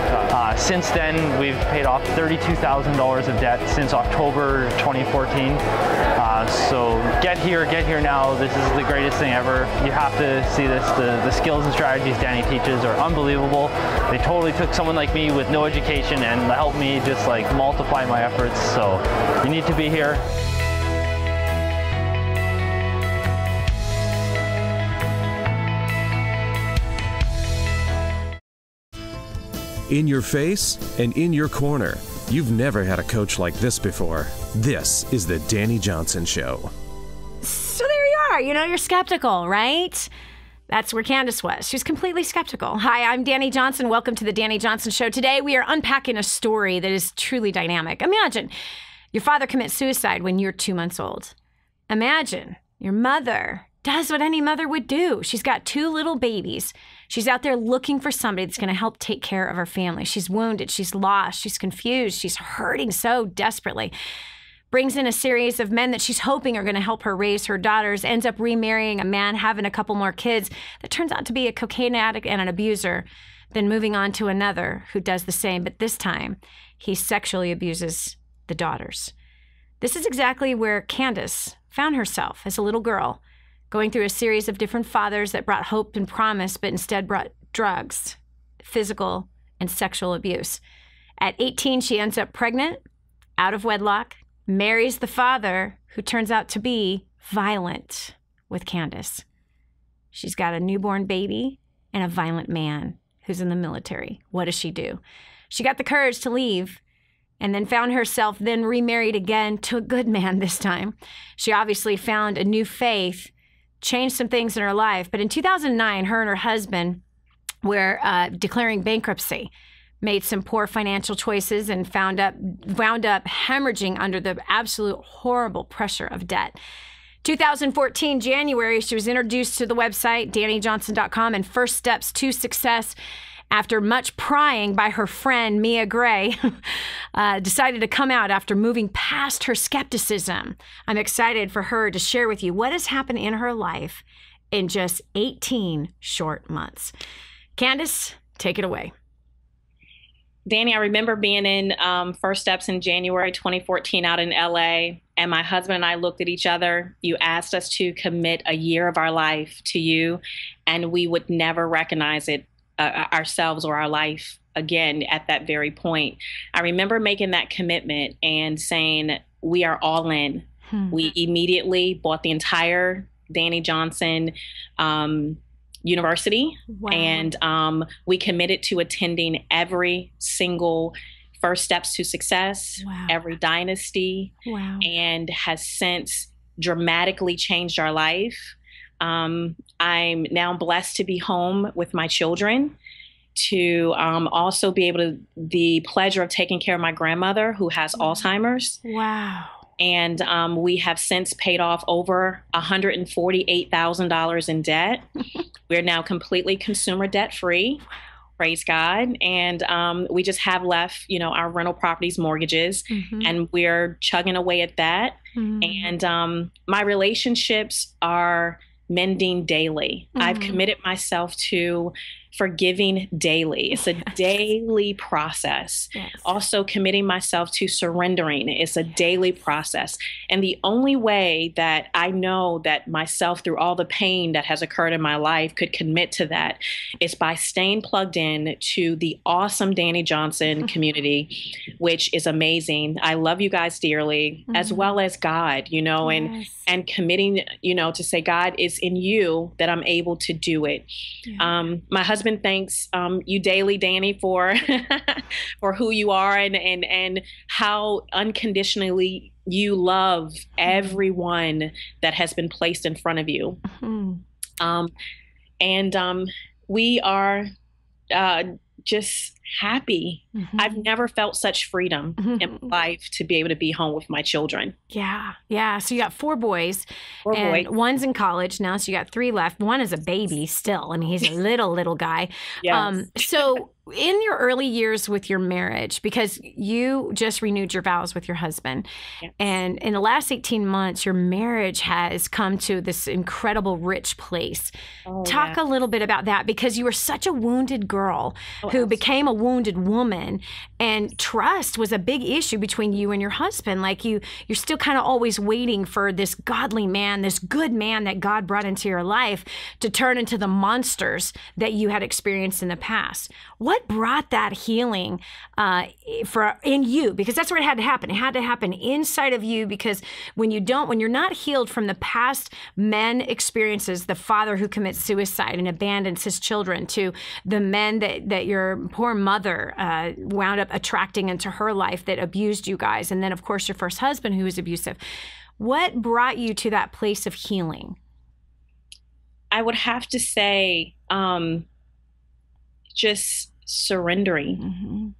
Since then, we've paid off $32,000 of debt since October 2014. So get here now. This is the greatest thing ever. You have to see this. The skills and strategies Dani teaches are unbelievable. They totally took someone like me with no education and helped me just like multiply my efforts. So you need to be here. In your face and in your corner. You've never had a coach like this before. This is the Dani Johnson Show. So there you are. You know, you're skeptical, right? That's where Candace was. She was completely skeptical. Hi, I'm Dani Johnson. Welcome to the Dani Johnson Show. Today, we are unpacking a story that is truly dynamic. Imagine your father commits suicide when you're 2 months old. Imagine your mother does what any mother would do. She's got 2 little babies. She's out there looking for somebody that's going to help take care of her family. She's wounded. She's lost. She's confused. She's hurting so desperately. Brings in a series of men that she's hoping are going to help her raise her daughters. Ends up remarrying a man, having a couple more kids. That turns out to be a cocaine addict and an abuser. Then moving on to another who does the same. But this time, he sexually abuses the daughters. This is exactly where Candace found herself as a little girl, going through a series of different fathers that brought hope and promise, but instead brought drugs, physical and sexual abuse. At 18, she ends up pregnant, out of wedlock, marries the father, who turns out to be violent with Candace. She's got a newborn baby and a violent man who's in the military. What does she do? She got the courage to leave and then found herself then remarried again to a good man this time. She obviously found a new faith, changed some things in her life. But in 2009, her and her husband were declaring bankruptcy, made some poor financial choices, and wound up hemorrhaging under the absolute horrible pressure of debt. 2014, January, she was introduced to the website, DaniJohnson.com, and First Steps to Success. After much prying by her friend, Mia Gray, decided to come out after moving past her skepticism. I'm excited for her to share with you what has happened in her life in just 18 short months. Candace, take it away. Dani, I remember being in First Steps in January 2014 out in LA, and my husband and I looked at each other. You asked us to commit a year of our life to you, and we would never recognize it ourselves or our life again at that very point. I remember making that commitment and saying, we are all in. We immediately bought the entire Dani Johnson University. Wow. And we committed to attending every single First Steps to Success, wow. every dynasty, wow. and has since dramatically changed our life. I'm now blessed to be home with my children, to also be able to, the pleasure of taking care of my grandmother who has Alzheimer's. Wow. And we have since paid off over $148,000 in debt. We're now completely consumer debt free. Praise God. And we just have left, our rental properties mortgages, and we're chugging away at that. And my relationships are mending daily. I've committed myself to forgiving daily. It's a daily process. Yes. Also committing myself to surrendering. It's a daily process. And the only way that I know that myself, through all the pain that has occurred in my life, could commit to that is by staying plugged in to the awesome Dani Johnson community, which is amazing. I love you guys dearly, as well as God, yes. and committing, to say, God, is in you that I'm able to do it. Yeah. My husband thanks you daily, Dani, for for who you are and how unconditionally you love everyone that has been placed in front of you. We are just happy. I've never felt such freedom in my life to be able to be home with my children. Yeah. Yeah. So you got four boys. One's in college now. So you got three left. One is a baby still. I mean, he's a little guy. Yes. So in your early years with your marriage, because you just renewed your vows with your husband, yes. and in the last 18 months, your marriage has come to this incredible, rich place. Talk a little bit about that, because you were such a wounded girl who became a wounded woman, and trust was a big issue between you and your husband. Like you're still kind of always waiting for this godly man, this good man that God brought into your life to turn into the monsters that you had experienced in the past. What brought that healing in you? Because that's where it had to happen. It had to happen inside of you, because when you're not healed from the past men experiences, the father who commits suicide and abandons his children, to the men that your poor mother wound up attracting into her life that abused you guys, and then of course your first husband who was abusive. What brought you to that place of healing? I would have to say just surrendering.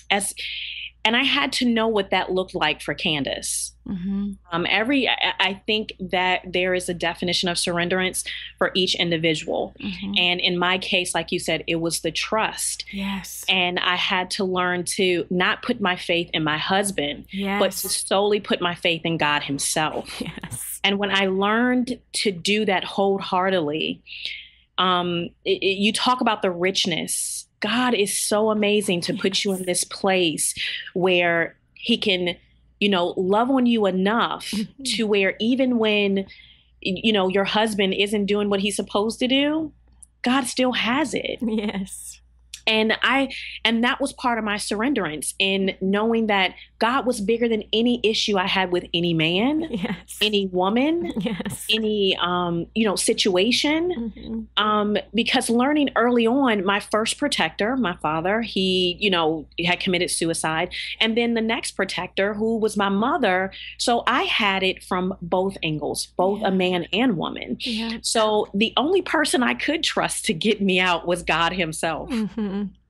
And I had to know what that looked like for Candace. I think that there is a definition of surrenderance for each individual. And in my case, like you said, it was the trust. Yes. And I had to learn to not put my faith in my husband, but to solely put my faith in God himself. Yes. And when I learned to do that wholeheartedly, you talk about the richness. God is so amazing to put you in this place where he can, love on you enough to where even when, your husband isn't doing what he's supposed to do, God still has it. Yes. And that was part of my surrenderance, in knowing that God was bigger than any issue I had with any man, any woman, any, situation. Because learning early on, my first protector, my father, he, had committed suicide. And then the next protector, who was my mother. So I had it from both angles, both a man and woman. So the only person I could trust to get me out was God himself.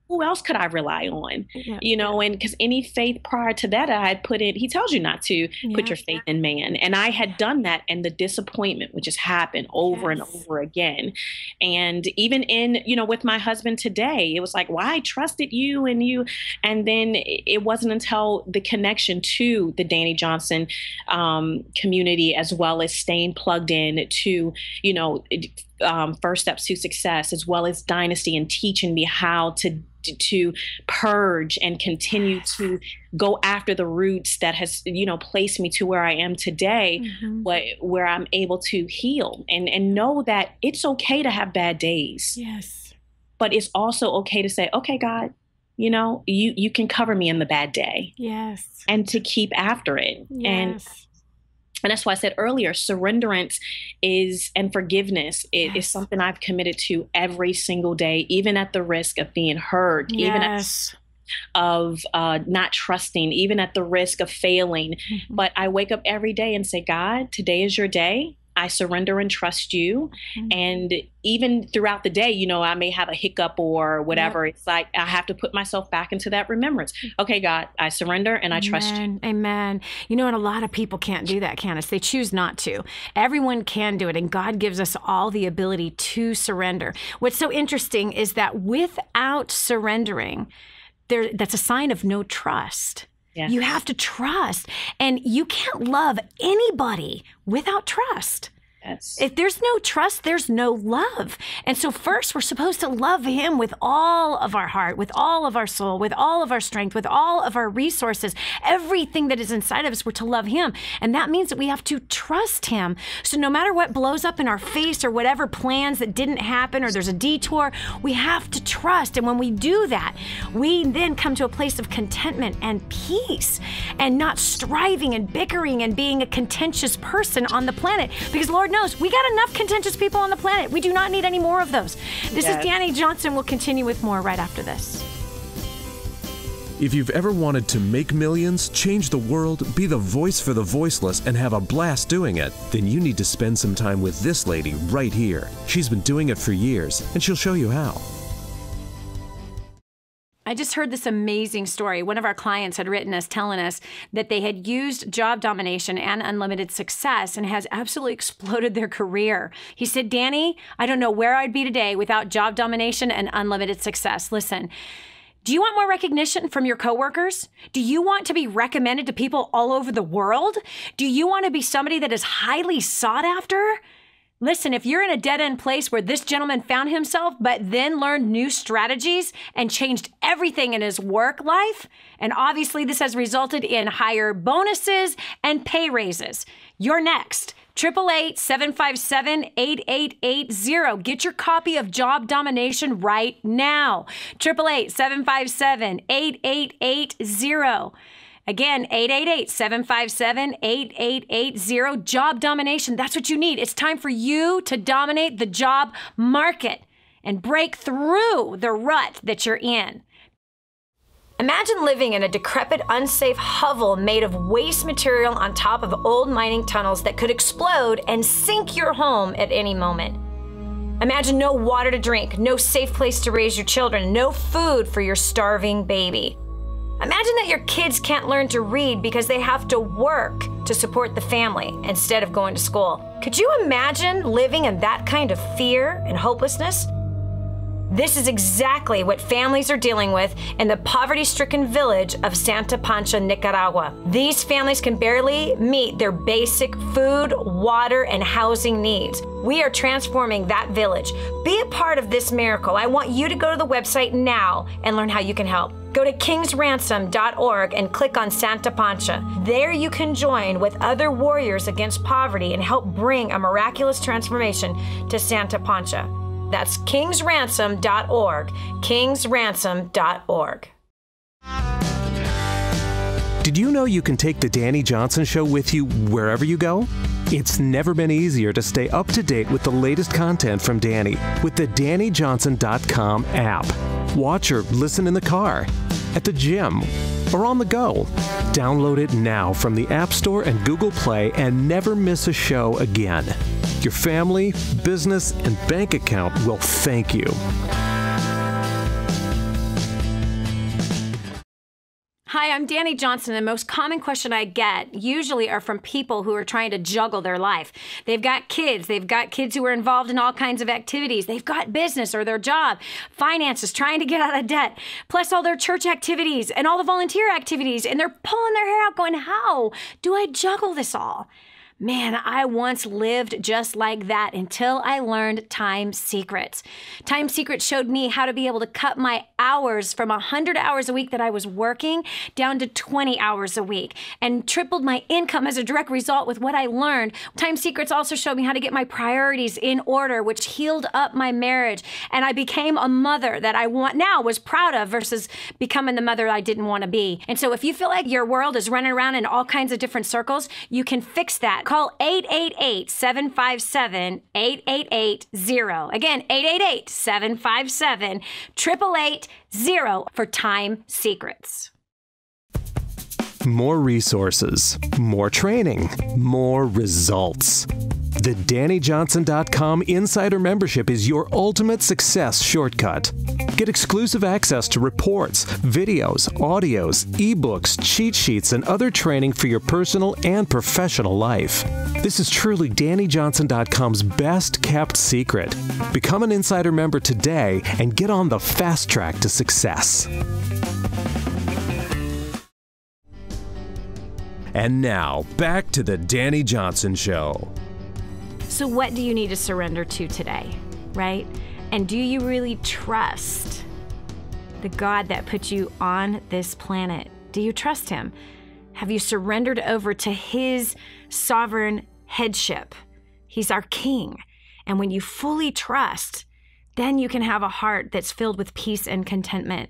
Who else could I rely on? And because any faith prior to that I had put in, he tells you not to put your faith in man. And I had done that, and the disappointment would just happen over and over again. And even in, with my husband today, it was like, well, I trusted you and you. And then it wasn't until the connection to the Dani Johnson community, as well as staying plugged in to, First Steps to Success, as well as Dynasty, and teaching me how to purge and continue to go after the roots that has, placed me to where I am today, where I'm able to heal and know that it's okay to have bad days. Yes. But it's also okay to say, okay, God, you can cover me in the bad day. Yes. And to keep after it. Yes. And that's why I said earlier, surrenderance and forgiveness is something I've committed to every single day, even at the risk of being hurt, even of not trusting, even at the risk of failing. But I wake up every day and say, God, today is your day. I surrender and trust you. And even throughout the day, I may have a hiccup or whatever. It's like I have to put myself back into that remembrance. Okay, God, I surrender and I trust you. Amen. And a lot of people can't do that, Candice. They choose not to. Everyone can do it, and God gives us all the ability to surrender. What's so interesting is that without surrendering, that's a sign of no trust. Yes. You have to trust, and you can't love anybody without trust. Yes. If there's no trust, there's no love. And so first, we're supposed to love him with all of our heart, with all of our soul, with all of our strength, with all of our resources, everything that is inside of us, we're to love him. And that means that we have to trust him. So no matter what blows up in our face or whatever plans that didn't happen or there's a detour, we have to trust. And when we do that, we then come to a place of contentment and peace and not striving and bickering and being a contentious person on the planet. Because Lord knows we got enough contentious people on the planet. We do not need any more of those. This is Dani Johnson. We'll continue with more right after this. If you've ever wanted to make millions, change the world, be the voice for the voiceless, and have a blast doing it, then you need to spend some time with this lady right here. She's been doing it for years, and she'll show you how. I just heard this amazing story. One of our clients had written us telling us that they had used job domination and unlimited success and has absolutely exploded their career. He said, Dani, I don't know where I'd be today without job domination and unlimited success. Listen, do you want more recognition from your coworkers? Do you want to be recommended to people all over the world? Do you want to be somebody that is highly sought after? Listen, if you're in a dead-end place where this gentleman found himself, but then learned new strategies and changed everything in his work life, and obviously this has resulted in higher bonuses and pay raises, you're next. 888-757-8880. Get your copy of Job Domination right now. 888-757-8880. Again, 888-757-8880. Job domination. That's what you need. It's time for you to dominate the job market and break through the rut that you're in. Imagine living in a decrepit, unsafe hovel made of waste material on top of old mining tunnels that could explode and sink your home at any moment. Imagine no water to drink, no safe place to raise your children, no food for your starving baby. Imagine that your kids can't learn to read because they have to work to support the family instead of going to school. Could you imagine living in that kind of fear and hopelessness? This is exactly what families are dealing with in the poverty-stricken village of Santa Pancha, Nicaragua. These families can barely meet their basic food, water, and housing needs. We are transforming that village. Be a part of this miracle. I want you to go to the website now and learn how you can help. Go to kingsransom.org and click on Santa Pancha. There you can join with other warriors against poverty and help bring a miraculous transformation to Santa Pancha. That's kingsransom.org, kingsransom.org. Did you know you can take the Dani Johnson Show with you wherever you go? It's never been easier to stay up to date with the latest content from Dani with the DaniJohnson.com app. Watch or listen in the car, at the gym, or on the go. Download it now from the App Store and Google Play and never miss a show again. Your family, business, and bank account will thank you. Hi, I'm Dani Johnson. The most common question I get usually are from people who are trying to juggle their life. They've got kids who are involved in all kinds of activities. They've got business or their job, finances, trying to get out of debt, plus all their church activities and all the volunteer activities. And they're pulling their hair out going, how do I juggle this all? Man, I once lived just like that until I learned Time Secrets. Time Secrets showed me how to be able to cut my hours from 100 hours a week that I was working down to 20 hours a week and tripled my income as a direct result with what I learned. Time Secrets also showed me how to get my priorities in order, which healed up my marriage. And I became a mother that I was proud of versus becoming the mother I didn't want to be. And so if you feel like your world is running around in all kinds of different circles, you can fix that. Call 888-757-8880. Again, 888-757-8880 for Time Secrets. More resources, more training, more results. The DaniJohnson.com Insider Membership is your ultimate success shortcut. Get exclusive access to reports, videos, audios, ebooks, cheat sheets, and other training for your personal and professional life. This is truly DaniJohnson.com's best kept secret. Become an Insider member today and get on the fast track to success. And now, back to the Dani Johnson Show. So what do you need to surrender to today, right? And do you really trust the God that put you on this planet? Do you trust him? Have you surrendered over to his sovereign headship? He's our king. And when you fully trust, then you can have a heart that's filled with peace and contentment.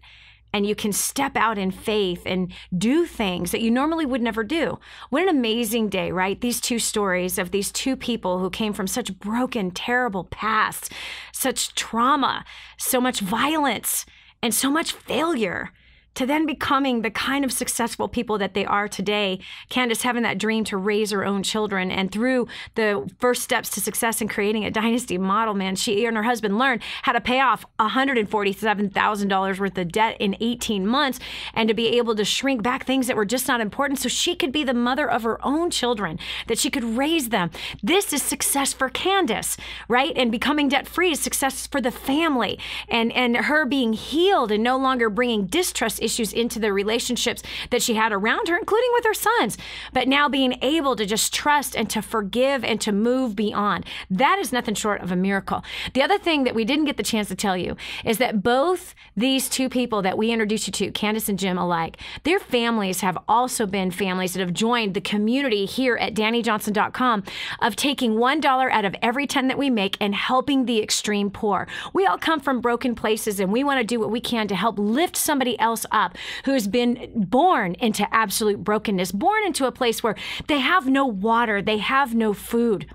And you can step out in faith and do things that you normally would never do. What an amazing day, right? These two stories of these two people who came from such broken, terrible pasts, such trauma, so much violence, and so much failure, to then becoming the kind of successful people that they are today. Candice having that dream to raise her own children, and through the first steps to success in creating a dynasty model, man, she and her husband learned how to pay off $147,000 worth of debt in 18 months and to be able to shrink back things that were just not important so she could be the mother of her own children, that she could raise them. This is success for Candice, right? And becoming debt-free is success for the family, and her being healed and no longer bringing distrust issues into the relationships that she had around her, including with her sons, but now being able to just trust and to forgive and to move beyond. That is nothing short of a miracle. The other thing that we didn't get the chance to tell you is that both these two people that we introduced you to, Candice and Jim alike, their families have also been families that have joined the community here at DaniJohnson.com of taking $1 out of every 10 that we make and helping the extreme poor. We all come from broken places, and we want to do what we can to help lift somebody else up who's been born into absolute brokenness, born into a place where they have no water, they have no food,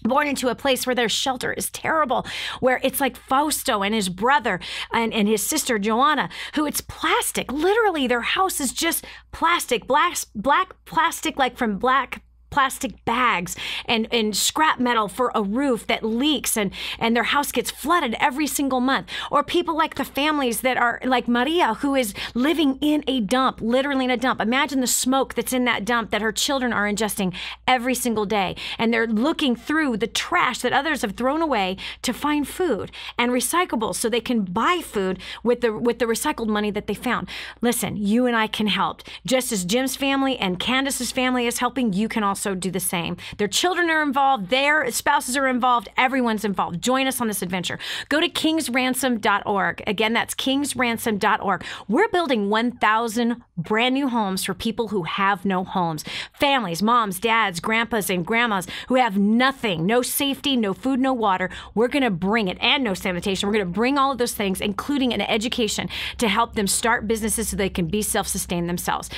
born into a place where their shelter is terrible, where it's like Fausto and his brother and his sister Joanna, who it's plastic. Literally, their house is just plastic, black plastic, like from black plastic bags and scrap metal for a roof that leaks, and their house gets flooded every single month. Or people like the families that are like Maria, who is living in a dump, literally in a dump. Imagine the smoke that's in that dump that her children are ingesting every single day. And they're looking through the trash that others have thrown away to find food and recyclables so they can buy food with the recycled money that they found. Listen, you and I can help. Just as Jim's family and Candice's family is helping, you can also do the same. Their children are involved, their spouses are involved, everyone's involved. Join us on this adventure. Go to kingsransom.org. Again, that's kingsransom.org. We're building 1,000 brand new homes for people who have no homes. Families, moms, dads, grandpas, and grandmas who have nothing, no safety, no food, no water. We're going to bring it, and no sanitation. We're going to bring all of those things, including an education, to help them start businesses so they can be self-sustained themselves.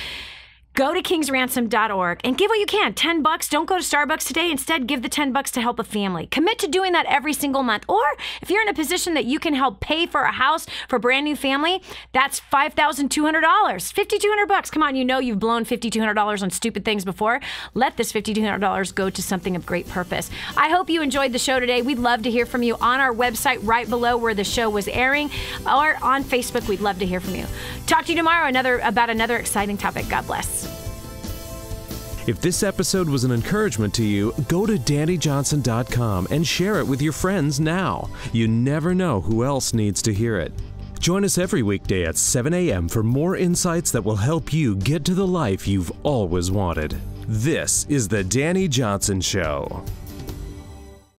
Go to kingsransom.org and give what you can. $10. Don't go to Starbucks today. Instead, give the $10 to help a family. Commit to doing that every single month. Or if you're in a position that you can help pay for a house for a brand new family, that's $5,200. $5,200. Come on, you know you've blown $5,200 on stupid things before. Let this $5,200 go to something of great purpose. I hope you enjoyed the show today. We'd love to hear from you on our website right below where the show was airing, or on Facebook. We'd love to hear from you. Talk to you tomorrow about another exciting topic. God bless. If this episode was an encouragement to you, go to DaniJohnson.com and share it with your friends now. You never know who else needs to hear it. Join us every weekday at 7 a.m. for more insights that will help you get to the life you've always wanted. This is the Dani Johnson Show.